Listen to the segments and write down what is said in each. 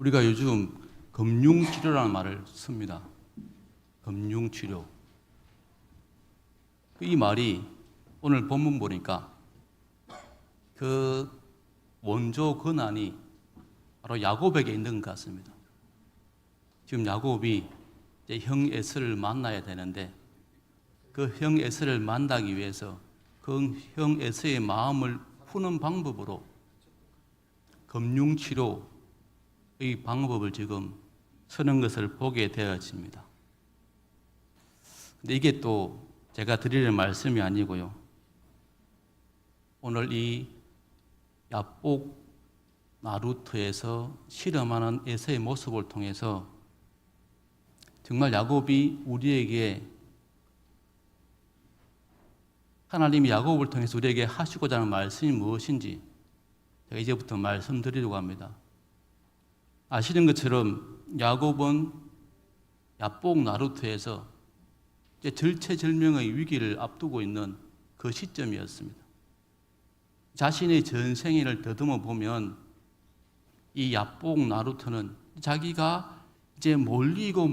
우리가 요즘 금융치료라는 말을 씁니다. 금융치료. 이 말이 오늘 본문 보니까 그 원조 근원이 바로 야곱에게 있는 것 같습니다. 지금 야곱이 이제 형 에서를 만나야 되는데 그 형 에서를 만나기 위해서 그 형 에서의 마음을 푸는 방법으로 금융치료의 방법을 지금 쓰는 것을 보게 되어집니다. 근데 이게 또 제가 드리는 말씀이 아니고요. 오늘 이 야복 나루트에서 실험하는 에서의 모습을 통해서 정말 야곱이 우리에게 하나님이 야곱을 통해서 우리에게 하시고자 하는 말씀이 무엇인지 제가 이제부터 말씀드리려고 합니다. 아시는 것처럼 야곱은 야복 나루트에서 이제 절체절명의 위기를 앞두고 있는 그 시점이었습니다. 자신의 전생애를 더듬어 보면 이 야복 나루트는 자기가 이제 몰려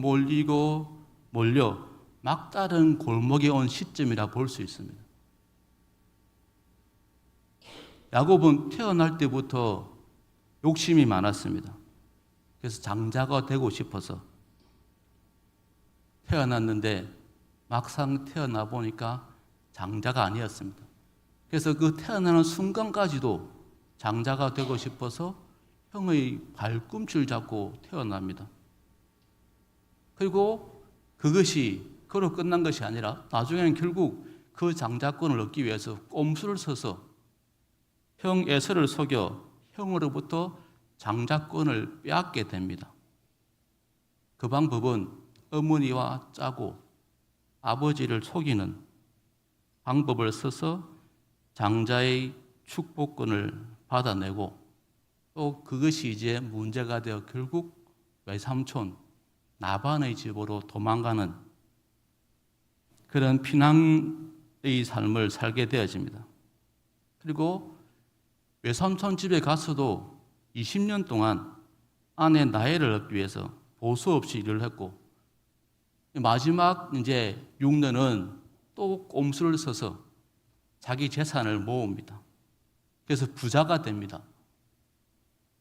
막다른 골목에 온 시점이라 볼 수 있습니다. 야곱은 태어날 때부터 욕심이 많았습니다. 그래서 장자가 되고 싶어서 태어났는데 막상 태어나 보니까 장자가 아니었습니다. 그래서 그 태어나는 순간까지도 장자가 되고 싶어서 형의 발꿈치를 잡고 태어납니다. 그리고 그것이 그로 끝난 것이 아니라 나중에는 결국 그 장자권을 얻기 위해서 꼼수를 써서 형 에서를 속여 형으로부터 장자권을 빼앗게 됩니다. 그 방법은 어머니와 짜고 아버지를 속이는 방법을 써서 장자의 축복권을 받아내고 또 그것이 이제 문제가 되어 결국 외삼촌 나반의 집으로 도망가는 그런 피난의 삶을 살게 되어집니다. 그리고 외삼촌 집에 가서도 20년 동안 아내 나엘을 얻기 위해서 보수 없이 일을 했고 마지막 이제 6년은 또 꼼수를 써서 자기 재산을 모읍니다. 그래서 부자가 됩니다.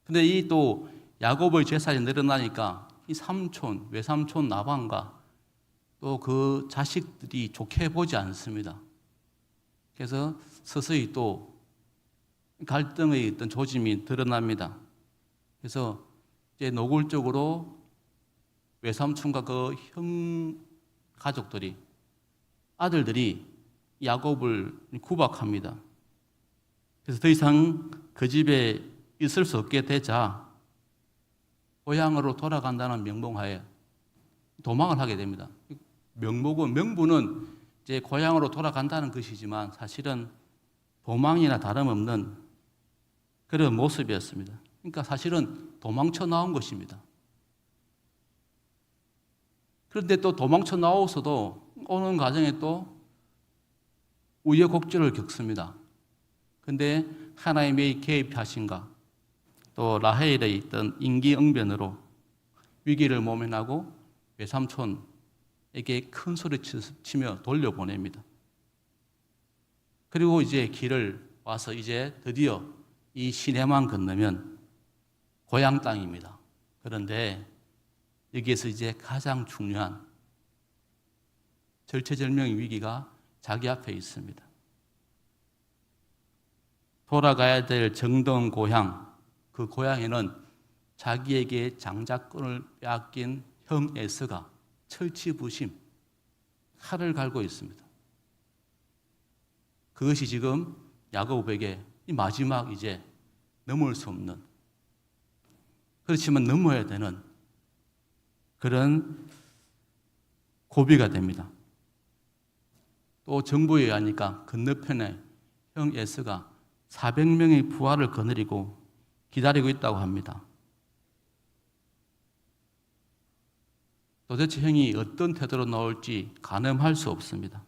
근데 이 또 야곱의 재산이 늘어나니까 이 삼촌, 외삼촌 나반과 또 그 자식들이 좋게 보지 않습니다. 그래서 서서히 또 갈등의 어떤 조짐이 드러납니다. 그래서 이제 노골적으로 외삼촌과 그 형 가족들이 아들들이 야곱을 구박합니다. 그래서 더 이상 그 집에 있을 수 없게 되자 고향으로 돌아간다는 명분하에 도망을 하게 됩니다. 명분은 이제 고향으로 돌아간다는 것이지만 사실은 도망이나 다름없는 그런 모습이었습니다. 그러니까 사실은 도망쳐 나온 것입니다. 그런데 또 도망쳐 나와서도 오는 과정에 또 우여곡절을 겪습니다. 그런데 하나님의 개입하심과 또 라헬에 있던 임기응변으로 위기를 모면하고 외삼촌에게 큰 소리 치며 돌려보냅니다. 그리고 이제 길을 와서 이제 드디어 이 시내만 건너면 고향 땅입니다. 그런데 여기에서 이제 가장 중요한 절체절명의 위기가 자기 앞에 있습니다. 돌아가야 될 정던 고향, 그 고향에는 자기에게 장자권을 빼앗긴 형 에서가 철치부심, 칼을 갈고 있습니다. 그것이 지금 야곱에게 이 마지막 이제 넘을 수 없는, 그렇지만 넘어야 되는 그런 고비가 됩니다. 또 정보에 의하니까 건너편에 형 에서가 400명의 부하를 거느리고 기다리고 있다고 합니다. 도대체 형이 어떤 태도로 나올지 가늠할 수 없습니다.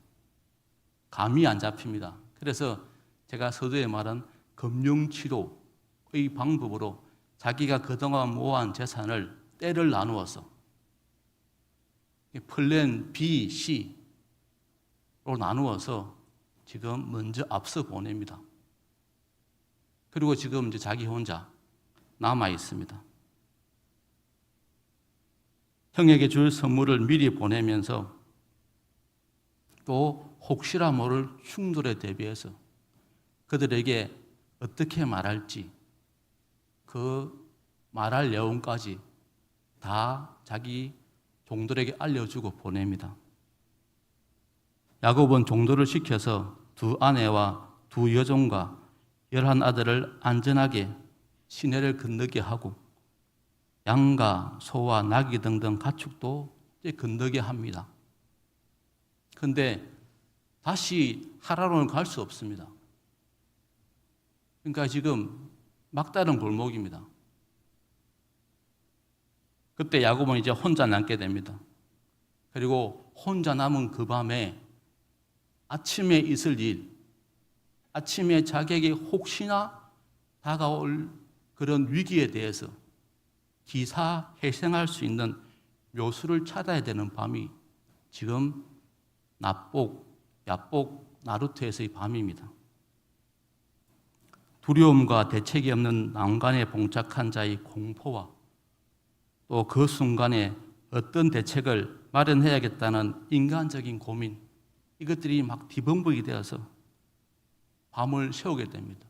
감이 안 잡힙니다. 그래서 제가 서두에 말한 금융치료의 방법으로 자기가 그동안 모아한 재산을 때를 나누어서 플랜 B, C로 나누어서 지금 먼저 앞서 보냅니다. 그리고 지금 이제 자기 혼자 남아 있습니다. 형에게 줄 선물을 미리 보내면서 또 혹시나 모를 충돌에 대비해서 그들에게 어떻게 말할지 그 말할 내용까지 다 자기 종들에게 알려주고 보냅니다. 야곱은 종들을 시켜서 두 아내와 두 여종과 11아들을 안전하게 시내를 건너게 하고 양과 소와 나귀 등등 가축도 이제 건너게 합니다. 그런데 다시 하라로는 갈 수 없습니다. 그러니까 지금 막다른 골목입니다. 그때 야곱은 이제 혼자 남게 됩니다. 그리고 혼자 남은 그 밤에 아침에 있을 일, 아침에 자기에게 혹시나 다가올 그런 위기에 대해서 기사회생할 수 있는 묘수를 찾아야 되는 밤이 지금 납복, 야복, 나루트에서의 밤입니다. 두려움과 대책이 없는 난관에 봉착한 자의 공포와 또 그 순간에 어떤 대책을 마련해야겠다는 인간적인 고민, 이것들이 막 뒤범벅이 되어서 밤을 새우게 됩니다.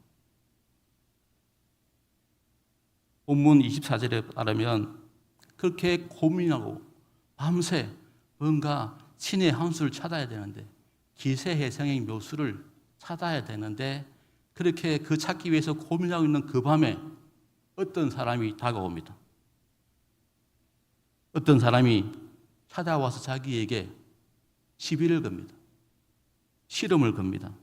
본문 24절에 따르면 그렇게 고민하고 밤새 뭔가 신의 한 수를 찾아야 되는데 기세회생의 묘수를 찾아야 되는데 그렇게 그 찾기 위해서 고민하고 있는 그 밤에 어떤 사람이 다가옵니다. 어떤 사람이 찾아와서 자기에게 시비를 겁니다. 시름을 겁니다.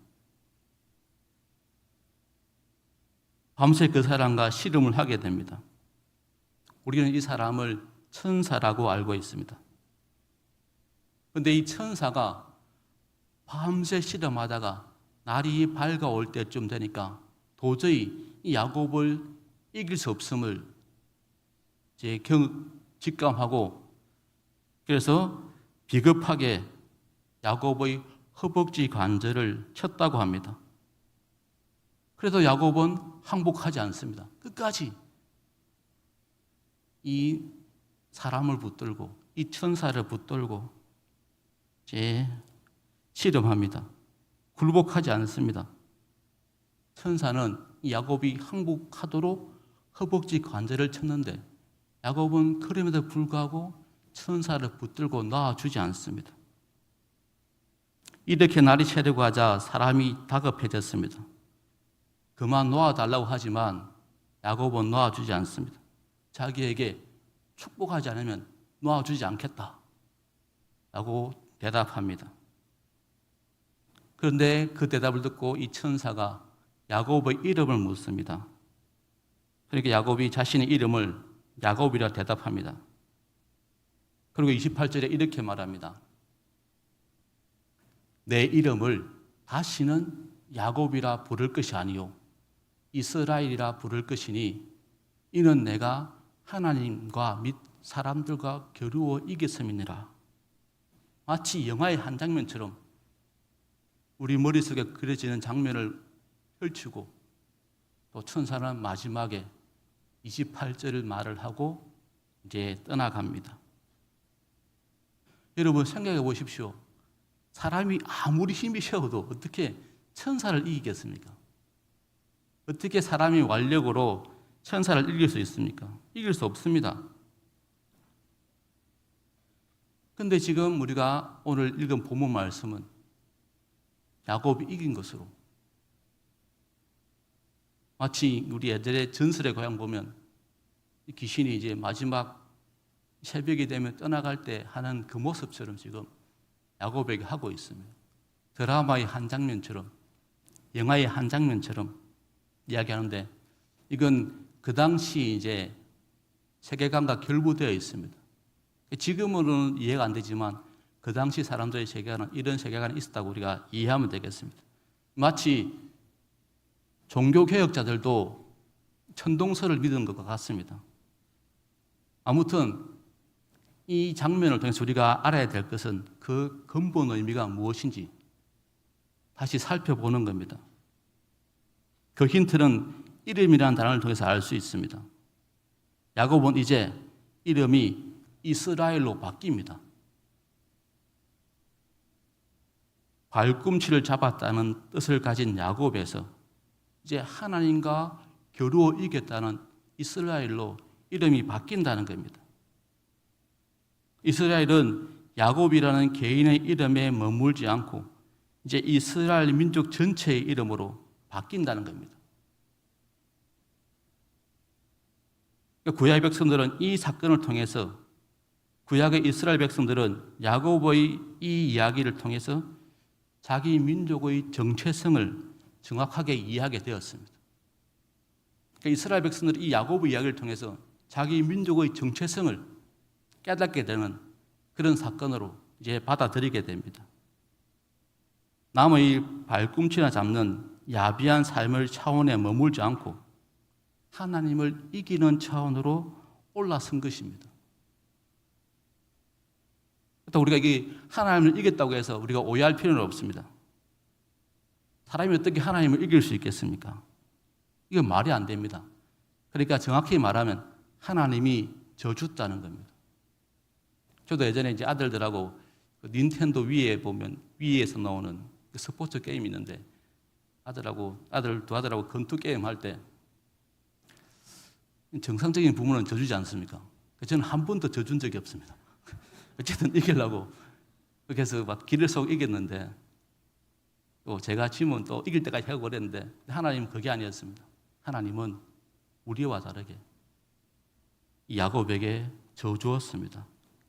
밤새 그 사람과 씨름을 하게 됩니다. 우리는 이 사람을 천사라고 알고 있습니다. 그런데 이 천사가 밤새 씨름하다가 날이 밝아올 때쯤 되니까 도저히 이 야곱을 이길 수 없음을 이제 직감하고 그래서 비겁하게 야곱의 허벅지 관절을 쳤다고 합니다. 그래도 야곱은 항복하지 않습니다. 끝까지 이 사람을 붙들고 이 천사를 붙들고 이제 씨름합니다. 굴복하지 않습니다. 천사는 야곱이 항복하도록 허벅지 관절을 쳤는데 야곱은 그럼에도 불구하고 천사를 붙들고 놔주지 않습니다. 이렇게 날이 새려고 하자 사람이 다급해졌습니다. 그만 놓아달라고 하지만 야곱은 놓아주지 않습니다. 자기에게 축복하지 않으면 놓아주지 않겠다 라고 대답합니다. 그런데 그 대답을 듣고 이 천사가 야곱의 이름을 묻습니다. 그러니까 야곱이 자신의 이름을 야곱이라 대답합니다. 그리고 28절에 이렇게 말합니다. 내 이름을 다시는 야곱이라 부를 것이 아니요 이스라엘이라 부를 것이니 이는 내가 하나님과 및 사람들과 겨루어 이겼음이니라. 마치 영화의 한 장면처럼 우리 머릿속에 그려지는 장면을 펼치고 또 천사는 마지막에 28절을 말을 하고 이제 떠나갑니다. 여러분 생각해 보십시오. 사람이 아무리 힘이 세어도 어떻게 천사를 이기겠습니까? 어떻게 사람이 완력으로 천사를 이길 수 있습니까? 이길 수 없습니다. 그런데 지금 우리가 오늘 읽은 본문 말씀은 야곱이 이긴 것으로 마치 우리 애들의 전설의 고향 보면 귀신이 이제 마지막 새벽이 되면 떠나갈 때 하는 그 모습처럼 지금 야곱에게 하고 있습니다. 드라마의 한 장면처럼, 영화의 한 장면처럼 이야기하는데 이건 그 당시 이제 세계관과 결부되어 있습니다. 지금은 이해가 안 되지만 그 당시 사람들의 세계관은 이런 세계관이 있었다고 우리가 이해하면 되겠습니다. 마치 종교개혁자들도 천동설을 믿은 것과 같습니다. 아무튼 이 장면을 통해서 우리가 알아야 될 것은 그 근본 의미가 무엇인지 다시 살펴보는 겁니다. 그 힌트는 이름이라는 단어를 통해서 알 수 있습니다. 야곱은 이제 이름이 이스라엘로 바뀝니다. 발꿈치를 잡았다는 뜻을 가진 야곱에서 이제 하나님과 겨루어 이겼다는 이스라엘로 이름이 바뀐다는 겁니다. 이스라엘은 야곱이라는 개인의 이름에 머물지 않고 이제 이스라엘 민족 전체의 이름으로 바뀐다는 겁니다. 구약의 백성들은 이 사건을 통해서, 구약의 이스라엘 백성들은 야곱의 이 이야기를 통해서 자기 민족의 정체성을 정확하게 이해하게 되었습니다. 그러니까 이스라엘 백성들은 이 야곱의 이야기를 통해서 자기 민족의 정체성을 깨닫게 되는 그런 사건으로 이제 받아들이게 됩니다. 남의 발꿈치나 잡는 야비한 삶의 차원에 머물지 않고 하나님을 이기는 차원으로 올라선 것입니다. 또 우리가 이게 하나님을 이겼다고 해서 우리가 오해할 필요는 없습니다. 사람이 어떻게 하나님을 이길 수 있겠습니까? 이건 말이 안 됩니다. 그러니까 정확히 말하면 하나님이 져줬다는 겁니다. 저도 예전에 이제 아들들하고 그 닌텐도 위에 보면 위에서 나오는 그 스포츠 게임이 있는데 두 아들하고 권투 게임 할 때 정상적인 부모는 져주지 않습니까? 저는 한 번도 져준 적이 없습니다. 어쨌든 이기려고 그렇게 해서 막 길을 쏘고 이겼는데 또 제가 지면 또 이길 때까지 하고 그랬는데 하나님은 그게 아니었습니다. 하나님은 우리와 다르게 이 야곱에게 져주었습니다.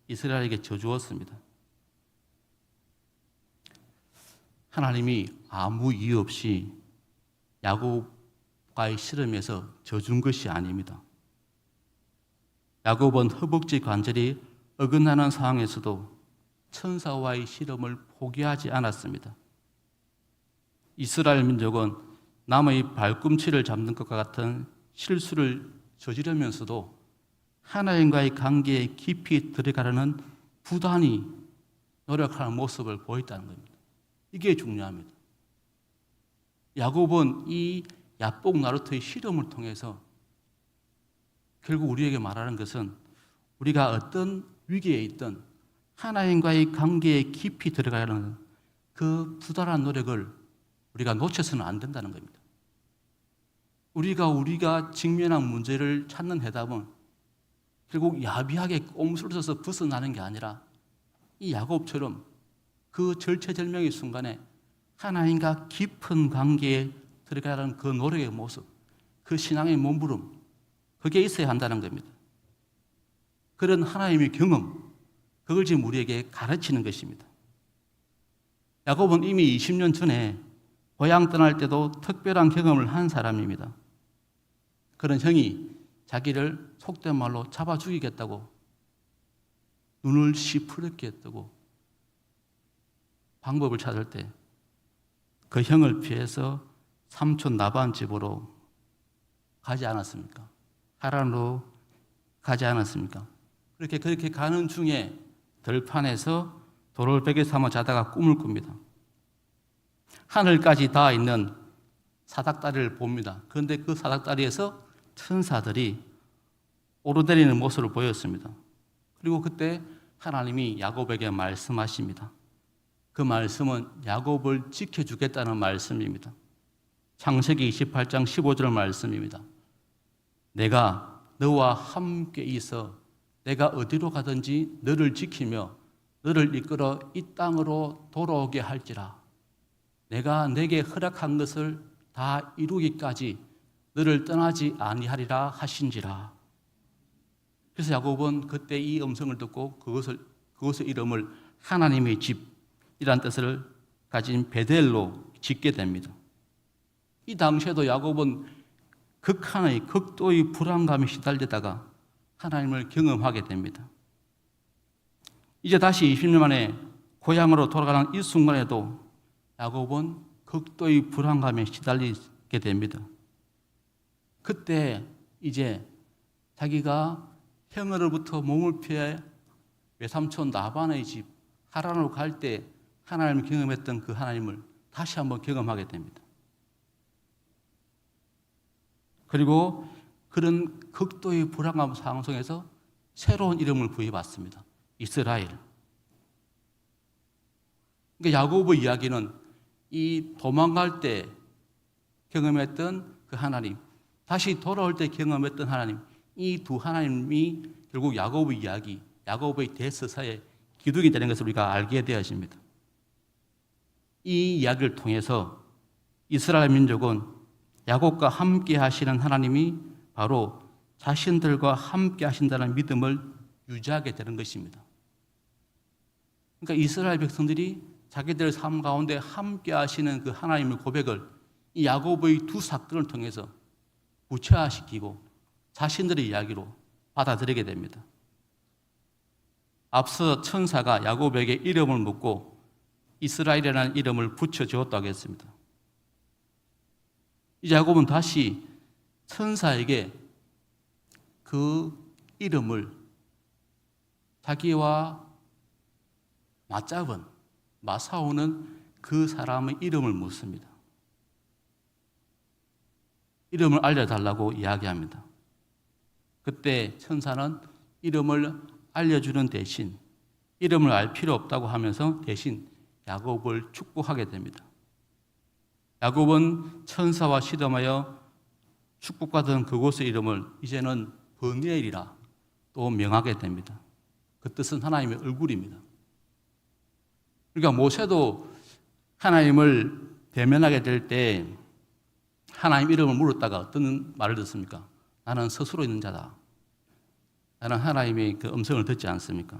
이스라엘에게 져주었습니다. 하나님이 아무 이유 없이 야곱과의 씨름에서 져준 것이 아닙니다. 야곱은 허벅지 관절이 어긋나는 상황에서도 천사와의 씨름을 포기하지 않았습니다. 이스라엘 민족은 남의 발꿈치를 잡는 것과 같은 실수를 저지르면서도 하나님과의 관계에 깊이 들어가려는 부단히 노력하는 모습을 보였다는 겁니다. 이게 중요합니다. 야곱은 이 야복 나루터의 실험을 통해서 결국 우리에게 말하는 것은 우리가 어떤 위기에 있든 하나님과의 관계에 깊이 들어가려는 그 부단한 노력을 우리가 놓쳐서는 안 된다는 겁니다. 우리가 직면한 문제를 찾는 해답은 결국 야비하게 꼼수를 벗어나는 게 아니라 이 야곱처럼 그 절체절명의 순간에 하나님과 깊은 관계에 들어가는 그 노력의 모습, 그 신앙의 몸부림, 그게 있어야 한다는 겁니다. 그런 하나님의 경험, 그걸 지금 우리에게 가르치는 것입니다. 야곱은 이미 20년 전에 고향 떠날 때도 특별한 경험을 한 사람입니다. 그런 형이 자기를 속된 말로 잡아 죽이겠다고 눈을 시퍼렇게 했다고 방법을 찾을 때 그 형을 피해서 삼촌 라반 집으로 가지 않았습니까? 하란으로 가지 않았습니까? 그렇게 가는 중에 들판에서 돌을 베개 삼아 자다가 꿈을 꿉니다. 하늘까지 닿아 있는 사닥다리를 봅니다. 그런데 그 사닥다리에서 천사들이 오르내리는 모습을 보였습니다. 그리고 그때 하나님이 야곱에게 말씀하십니다. 그 말씀은 야곱을 지켜주겠다는 말씀입니다. 창세기 28장 15절 말씀입니다. 내가 너와 함께 있어 내가 어디로 가든지 너를 지키며 너를 이끌어 이 땅으로 돌아오게 할지라. 내가 내게 허락한 것을 다 이루기까지 너를 떠나지 아니하리라 하신지라. 그래서 야곱은 그때 이 음성을 듣고 그것의 이름을 하나님의 집이란 뜻을 가진 베델로 짓게 됩니다. 이 당시에도 야곱은 극도의 불안감에 시달리다가 하나님을 경험하게 됩니다. 이제 다시 20년 만에 고향으로 돌아가는 이 순간에도 야곱은 극도의 불안감에 시달리게 됩니다. 그때 이제 자기가 형으로부터 몸을 피해 외삼촌 라반의 집 하란으로 갈 때 하나님을 경험했던 그 하나님을 다시 한번 경험하게 됩니다. 그리고 그런 극도의 불안감 상황 속에서 새로운 이름을 부여받습니다. 이스라엘. 그러니까 야곱의 이야기는 이 도망갈 때 경험했던 그 하나님, 다시 돌아올 때 경험했던 하나님, 이 두 하나님이 결국 야곱의 이야기, 야곱의 대서사의 기둥이 되는 것을 우리가 알게 되어집니다. 이 이야기를 통해서 이스라엘 민족은 야곱과 함께 하시는 하나님이 바로 자신들과 함께 하신다는 믿음을 유지하게 되는 것입니다. 그러니까 이스라엘 백성들이 자기들 삶 가운데 함께 하시는 그 하나님의 고백을 이 야곱의 두 사건을 통해서 구체화시키고 자신들의 이야기로 받아들이게 됩니다. 앞서 천사가 야곱에게 이름을 묻고 이스라엘이라는 이름을 붙여주었다고 했습니다. 이제 야곱은 다시 천사에게 그 이름을 자기와 맞싸우는 그 사람의 이름을 묻습니다. 이름을 알려달라고 이야기합니다. 그때 천사는 이름을 알려주는 대신 이름을 알 필요 없다고 하면서 대신 야곱을 축복하게 됩니다. 야곱은 천사와 시덤하여 축복받은 그곳의 이름을 이제는 버니엘이라 또 명하게 됩니다. 그 뜻은 하나님의 얼굴입니다. 그러니까 모세도 하나님을 대면하게 될 때 하나님 이름을 물었다가 어떤 말을 듣습니까? 나는 스스로 있는 자다. 나는 하나님의 그 음성을 듣지 않습니까?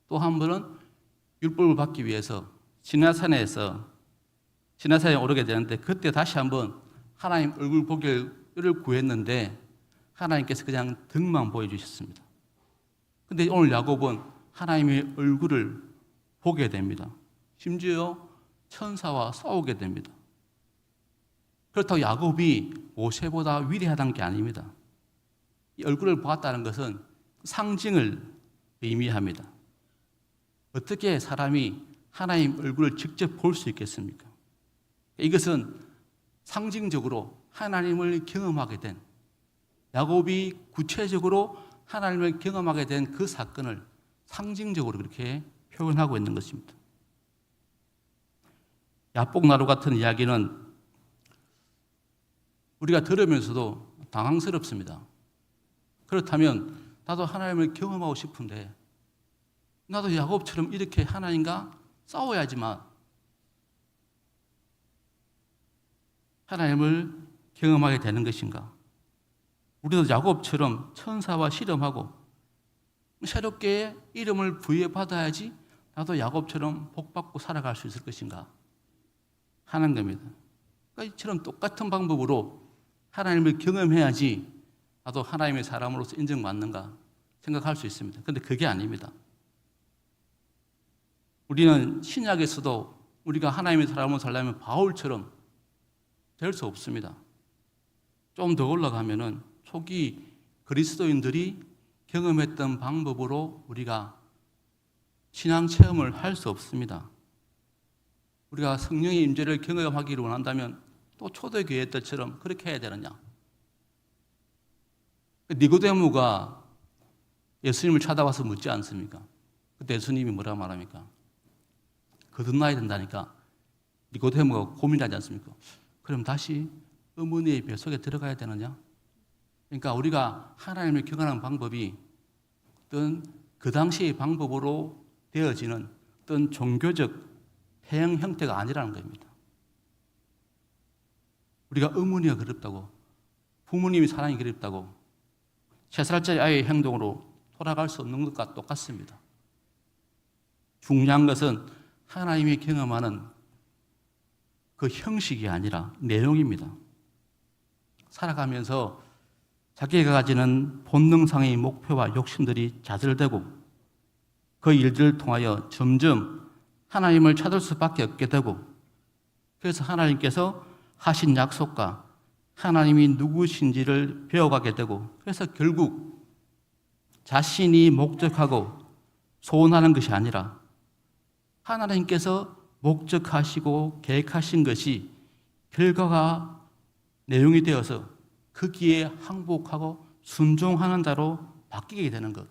또 한 번은 율법을 받기 위해서 시내산에 오르게 되는데 그때 다시 한번 하나님 얼굴 보기를 구했는데 하나님께서 그냥 등만 보여주셨습니다. 그런데 오늘 야곱은 하나님의 얼굴을 보게 됩니다. 심지어 천사와 싸우게 됩니다. 그렇다고 야곱이 모세보다 위대하다는 게 아닙니다. 이 얼굴을 보았다는 것은 상징을 의미합니다. 어떻게 사람이 하나님 얼굴을 직접 볼 수 있겠습니까? 이것은 상징적으로 하나님을 경험하게 된, 야곱이 구체적으로 하나님을 경험하게 된 그 사건을 상징적으로 그렇게 표현하고 있는 것입니다. 야복나루 같은 이야기는 우리가 들으면서도 당황스럽습니다. 그렇다면 나도 하나님을 경험하고 싶은데 나도 야곱처럼 이렇게 하나님과 싸워야지만 하나님을 경험하게 되는 것인가? 우리도 야곱처럼 천사와 씨름하고 새롭게 이름을 부여받아야지 나도 야곱처럼 복받고 살아갈 수 있을 것인가 하는 겁니다. 그러니까 이처럼 똑같은 방법으로 하나님을 경험해야지 나도 하나님의 사람으로서 인정받는가 생각할 수 있습니다. 그런데 그게 아닙니다. 우리는 신약에서도 우리가 하나님의 사람으로 살려면 바울처럼 될 수 없습니다. 좀 더 올라가면은 초기 그리스도인들이 경험했던 방법으로 우리가 신앙 체험을 할 수 없습니다. 우리가 성령의 임재를 경험하기를 원한다면 또 초대교회 때처럼 그렇게 해야 되느냐? 니고데모가 예수님을 찾아와서 묻지 않습니까? 그때 예수님이 뭐라고 말합니까? 거듭나야 된다니까 니고데모가 고민하지 않습니까? 그럼 다시 어머니의 뱃속에 들어가야 되느냐? 그러니까 우리가 하나님을 경험하는 방법이 어떤 그 당시의 방법으로 되어지는 어떤 종교적 해양 형태가 아니라는 겁니다. 우리가 어머니가 그립다고, 부모님이 사랑이 그립다고 3살짜리 아이의 행동으로 돌아갈 수 없는 것과 똑같습니다. 중요한 것은 하나님이 경험하는 그 형식이 아니라 내용입니다. 살아가면서 자기가 가지는 본능상의 목표와 욕심들이 좌절되고 그 일들을 통하여 점점 하나님을 찾을 수밖에 없게 되고 그래서 하나님께서 하신 약속과 하나님이 누구신지를 배워가게 되고, 그래서 결국 자신이 목적하고 소원하는 것이 아니라 하나님께서 목적하시고 계획하신 것이 결과가 내용이 되어서 거기에 항복하고 순종하는 자로 바뀌게 되는 것.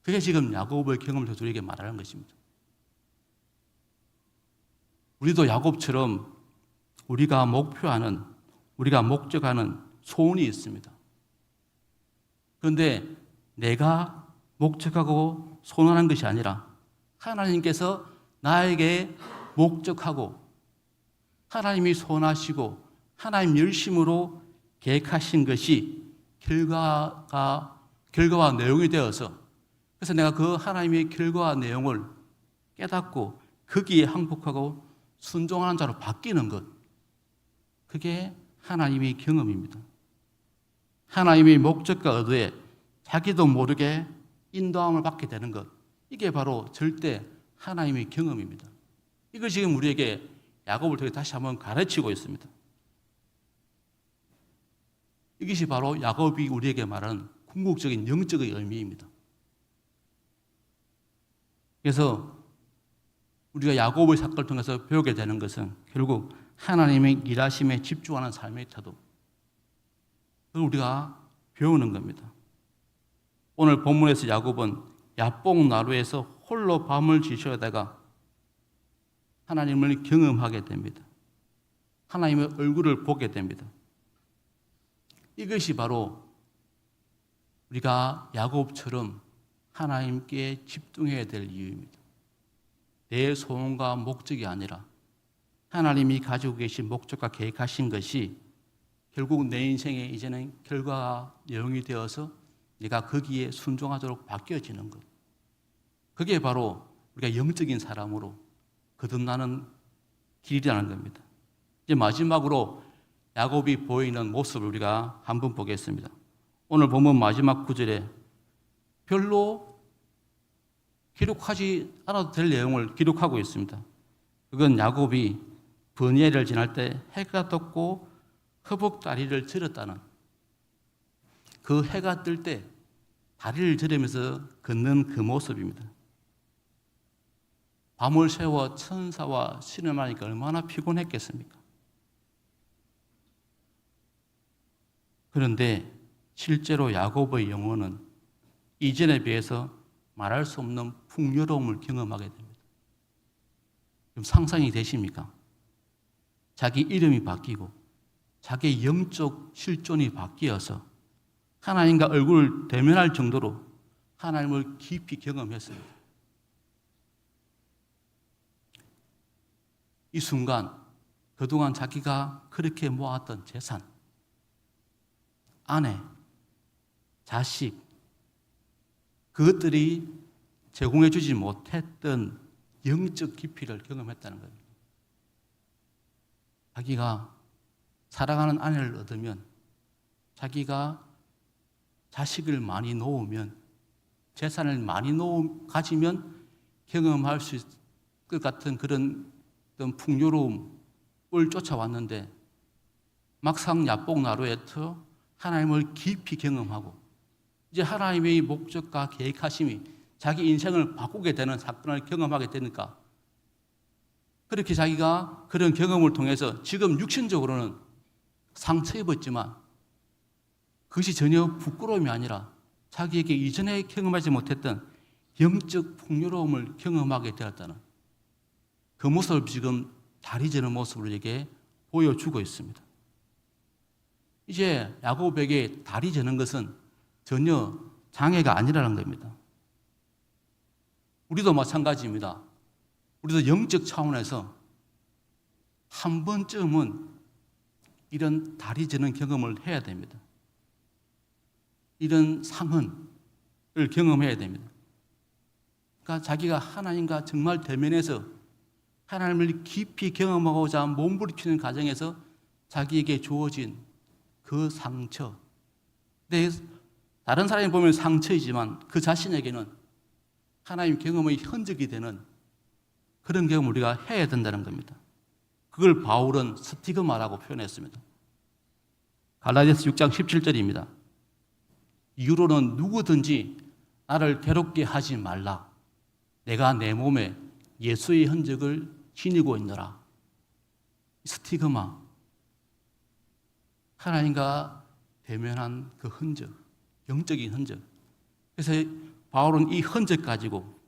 그게 지금 야곱의 경험을 우리에게 말하는 것입니다. 우리도 야곱처럼 우리가 목표하는, 우리가 목적하는 소원이 있습니다. 그런데 내가 목적하고 소원하는 것이 아니라 하나님께서 나에게 목적하고 하나님이 소원하시고 하나님 열심으로 계획하신 것이 결과와 내용이 되어서, 그래서 내가 그 하나님의 결과와 내용을 깨닫고 거기에 항복하고 순종하는 자로 바뀌는 것, 그게 하나님의 경험입니다. 하나님의 목적과 의도에 자기도 모르게 인도함을 받게 되는 것, 이게 바로 절대 하나님의 경험입니다. 이걸 지금 우리에게 야곱을 통해 다시 한번 가르치고 있습니다. 이것이 바로 야곱이 우리에게 말하는 궁극적인 영적의 의미입니다. 그래서 우리가 야곱의 사건을 통해서 배우게 되는 것은 결국 하나님의 일하심에 집중하는 삶의 태도, 그걸 우리가 배우는 겁니다. 오늘 본문에서 야곱은 야복 나루에서 홀로 밤을 지새다가 하나님을 경험하게 됩니다. 하나님의 얼굴을 보게 됩니다. 이것이 바로 우리가 야곱처럼 하나님께 집중해야 될 이유입니다. 내 소원과 목적이 아니라 하나님이 가지고 계신 목적과 계획하신 것이 결국 내 인생에 이제는 결과가 내용이 되어서 내가 거기에 순종하도록 바뀌어지는 것. 그게 바로 우리가 영적인 사람으로 거듭나는 길이라는 겁니다. 이제 마지막으로 야곱이 보이는 모습을 우리가 한번 보겠습니다. 오늘 보면 마지막 구절에 별로 기록하지 않아도 될 내용을 기록하고 있습니다. 그건 야곱이 번예를 지날 때 해가 떴고 허벅다리를 저렸다는, 그 해가 뜰 때 다리를 저리면서 걷는 그 모습입니다. 밤을 새워 천사와 신음하니까 얼마나 피곤했겠습니까? 그런데 실제로 야곱의 영혼은 이전에 비해서 말할 수 없는 풍요로움을 경험하게 됩니다. 좀 상상이 되십니까? 자기 이름이 바뀌고 자기의 영적 실존이 바뀌어서 하나님과 얼굴을 대면할 정도로 하나님을 깊이 경험했습니다. 이 순간 그동안 자기가 그렇게 모았던 재산, 아내, 자식, 그것들이 제공해 주지 못했던 영적 깊이를 경험했다는 겁니다. 자기가 사랑하는 아내를 얻으면, 자기가 자식을 많이 놓으면, 재산을 많이 가지면 경험할 수 있을 것 같은 그런 풍요로움을 쫓아왔는데, 막상 야복 나루에서 하나님을 깊이 경험하고 이제 하나님의 목적과 계획하심이 자기 인생을 바꾸게 되는 사건을 경험하게 되니까, 그렇게 자기가 그런 경험을 통해서 지금 육신적으로는 상처 입었지만 그것이 전혀 부끄러움이 아니라 자기에게 이전에 경험하지 못했던 영적 풍요로움을 경험하게 되었다는 그 모습을 지금 다리 저는 모습을 우리에게 보여주고 있습니다. 이제 야곱에게 다리 저는 것은 전혀 장애가 아니라는 겁니다. 우리도 마찬가지입니다. 우리도 영적 차원에서 한 번쯤은 이런 다리 저는 경험을 해야 됩니다. 이런 상흔을 경험해야 됩니다. 그러니까 자기가 하나님과 정말 대면해서 하나님을 깊이 경험하고자 몸부림치는 과정에서 자기에게 주어진 그 상처, 근데 다른 사람이 보면 상처이지만 그 자신에게는 하나님 경험의 흔적이 되는 그런 경험을 우리가 해야 된다는 겁니다. 그걸 바울은 스티그마라고 표현했습니다. 갈라디아서 6장 17절입니다. 이후로는 누구든지 나를 괴롭게 하지 말라. 내가 내 몸에 예수의 흔적을 지니고 있노라. 스티그마, 하나님과 대면한 그 흔적, 영적인 흔적. 그래서 바울은 이 흔적 가지고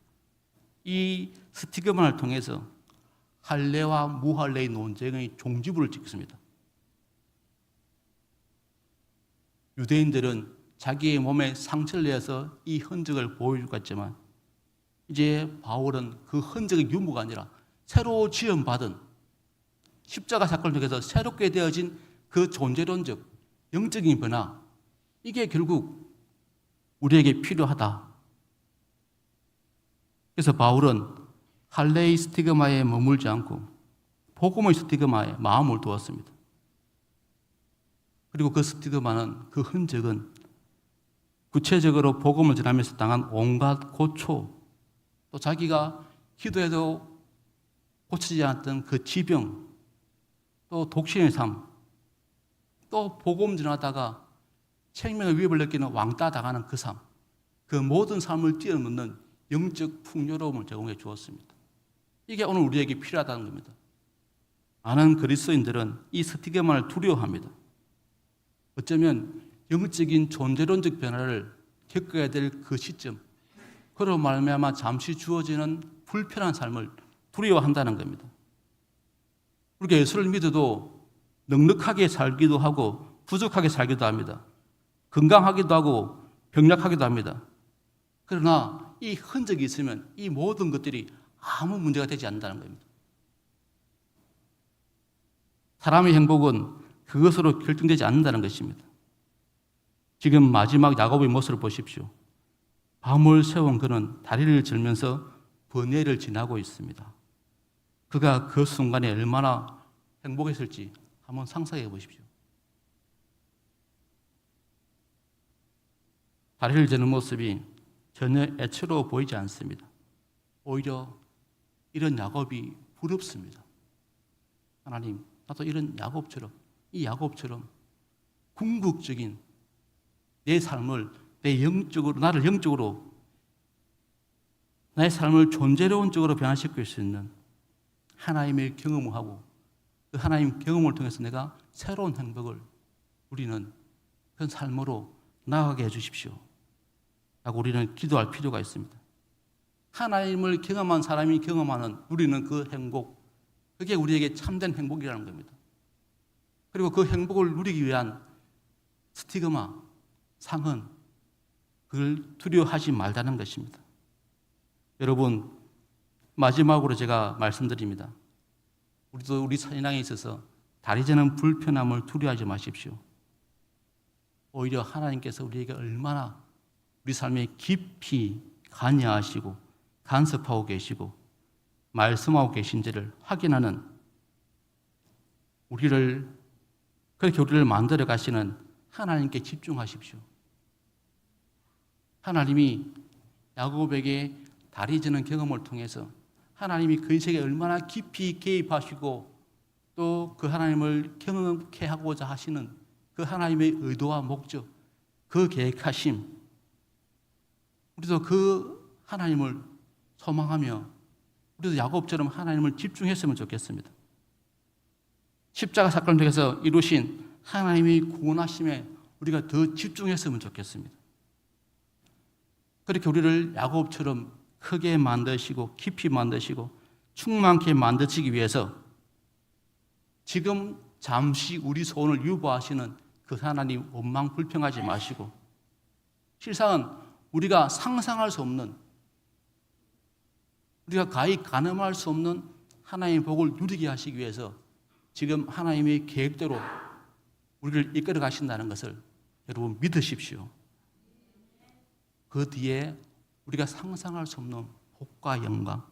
이 스티그마를 통해서 할례와 무할례의 논쟁의 종지부를 찍습니다. 유대인들은 자기의 몸에 상처를 내서 이 흔적을 보여줄 것 같지만 이제 바울은 그 흔적의 유무가 아니라 새로 지음받은 십자가 사건을 통해서 새롭게 되어진 그 존재론적 영적인 변화, 이게 결국 우리에게 필요하다. 그래서 바울은 할례의 스티그마에 머물지 않고 복음의 스티그마에 마음을 두었습니다. 그리고 그 스티그마는, 그 흔적은 구체적으로 복음을 전하면서 당한 온갖 고초, 또 자기가 기도해도 고치지 않았던 그 지병, 또 독신의 삶, 또 복음 전하다가 생명의 위협을 느끼는 왕따 당하는 그 삶, 그 모든 삶을 뛰어넘는 영적 풍요로움을 제공해 주었습니다. 이게 오늘 우리에게 필요하다는 겁니다. 많은 그리스도인들은 이 스티그마를 두려워합니다. 어쩌면 영적인 존재론적 변화를 겪어야 될 그 시점, 그로 말미암아 잠시 주어지는 불편한 삶을 두려워한다는 겁니다. 우리가 예수를 믿어도 넉넉하게 살기도 하고 부족하게 살기도 합니다. 건강하기도 하고 병약하기도 합니다. 그러나 이 흔적이 있으면 이 모든 것들이 아무 문제가 되지 않는다는 겁니다. 사람의 행복은 그것으로 결정되지 않는다는 것입니다. 지금 마지막 야곱의 모습을 보십시오. 밤을 새운 그는 다리를 절면서 번뇌를 지나고 있습니다. 그가 그 순간에 얼마나 행복했을지 한번 상상해 보십시오. 다리를 저는 모습이 전혀 애처로워 보이지 않습니다. 오히려 이런 야곱이 부럽습니다. 하나님, 나도 이런 야곱처럼, 이 야곱처럼 궁극적인 내 삶을, 내 영적으로, 나를 영적으로, 나의 삶을 존재론적으로 변화시킬 수 있는 하나님의 경험을 하고 그 하나님 경험을 통해서 내가 새로운 행복을 누리는 그런 삶으로 나아가게 해주십시오 라고 우리는 기도할 필요가 있습니다. 하나님을 경험한 사람이 경험하는, 누리는 그 행복, 그게 우리에게 참된 행복이라는 겁니다. 그리고 그 행복을 누리기 위한 스티그마, 상은 그걸 두려워하지 말자는 것입니다. 여러분, 마지막으로 제가 말씀드립니다. 우리도 우리 신앙에 있어서 다리 저는 불편함을 두려워하지 마십시오. 오히려 하나님께서 우리에게 얼마나 우리 삶에 깊이 관여하시고 간섭하고 계시고 말씀하고 계신지를 확인하는, 그렇게 우리를 만들어 가시는 하나님께 집중하십시오. 하나님이 야곱에게 다리 저는 경험을 통해서 하나님이 그 인생에 얼마나 깊이 개입하시고 또 그 하나님을 경험케 하고자 하시는 그 하나님의 의도와 목적, 그 계획하심, 우리도 그 하나님을 소망하며 우리도 야곱처럼 하나님을 집중했으면 좋겠습니다. 십자가 사건을 통해서 이루신 하나님의 구원하심에 우리가 더 집중했으면 좋겠습니다. 그렇게 우리를 야곱처럼 크게 만드시고 깊이 만드시고 충만케 만드시기 위해서 지금 잠시 우리 소원을 유보하시는 그 하나님 원망 불평하지 마시고, 실상은 우리가 상상할 수 없는, 우리가 가히 가늠할 수 없는 하나님의 복을 누리게 하시기 위해서 지금 하나님의 계획대로 우리를 이끌어 가신다는 것을 여러분 믿으십시오. 그 뒤에 우리가 상상할 수 없는 복과 영광,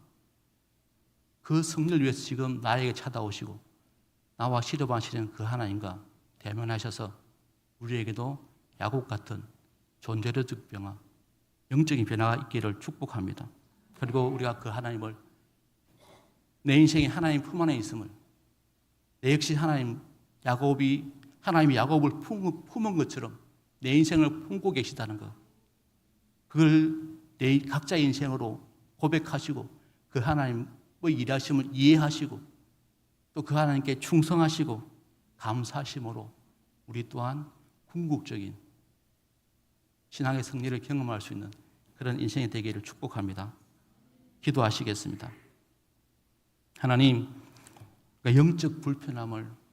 그 승리를 위해서 지금 나에게 찾아오시고 나와 시련하시는 그 하나님과 대면하셔서 우리에게도 야곱 같은 존재적 변화, 영적인 변화가 있기를 축복합니다. 그리고 우리가 그 하나님을, 내 인생이 하나님 품 안에 있음을, 내 역시 하나님, 야곱이 하나님이 야곱을 품은 것처럼 내 인생을 품고 계시다는 것, 그걸 내 각자의 인생으로 고백하시고 그 하나님의 일하심을 이해하시고 또 그 하나님께 충성하시고 감사하심으로 우리 또한 궁극적인 신앙의 승리를 경험할 수 있는 그런 인생이 되기를 축복합니다. 기도하시겠습니다. 하나님, 영적 불편함을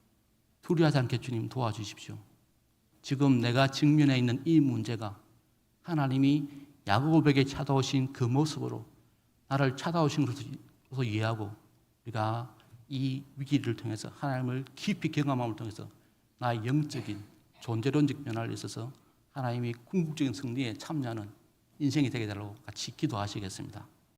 두려워하지 않게 주님 도와주십시오. 지금 내가 직면해 있는 이 문제가 하나님이 야곱에게 찾아오신 그 모습으로 나를 찾아오신 것으로 이해하고 우리가 이 위기를 통해서 하나님을 깊이 경험함을 통해서 나의 영적인 존재론적 변화를 있어서 하나님이 궁극적인 승리에 참여하는 인생이 되게 달라고 같이 기도하시겠습니다.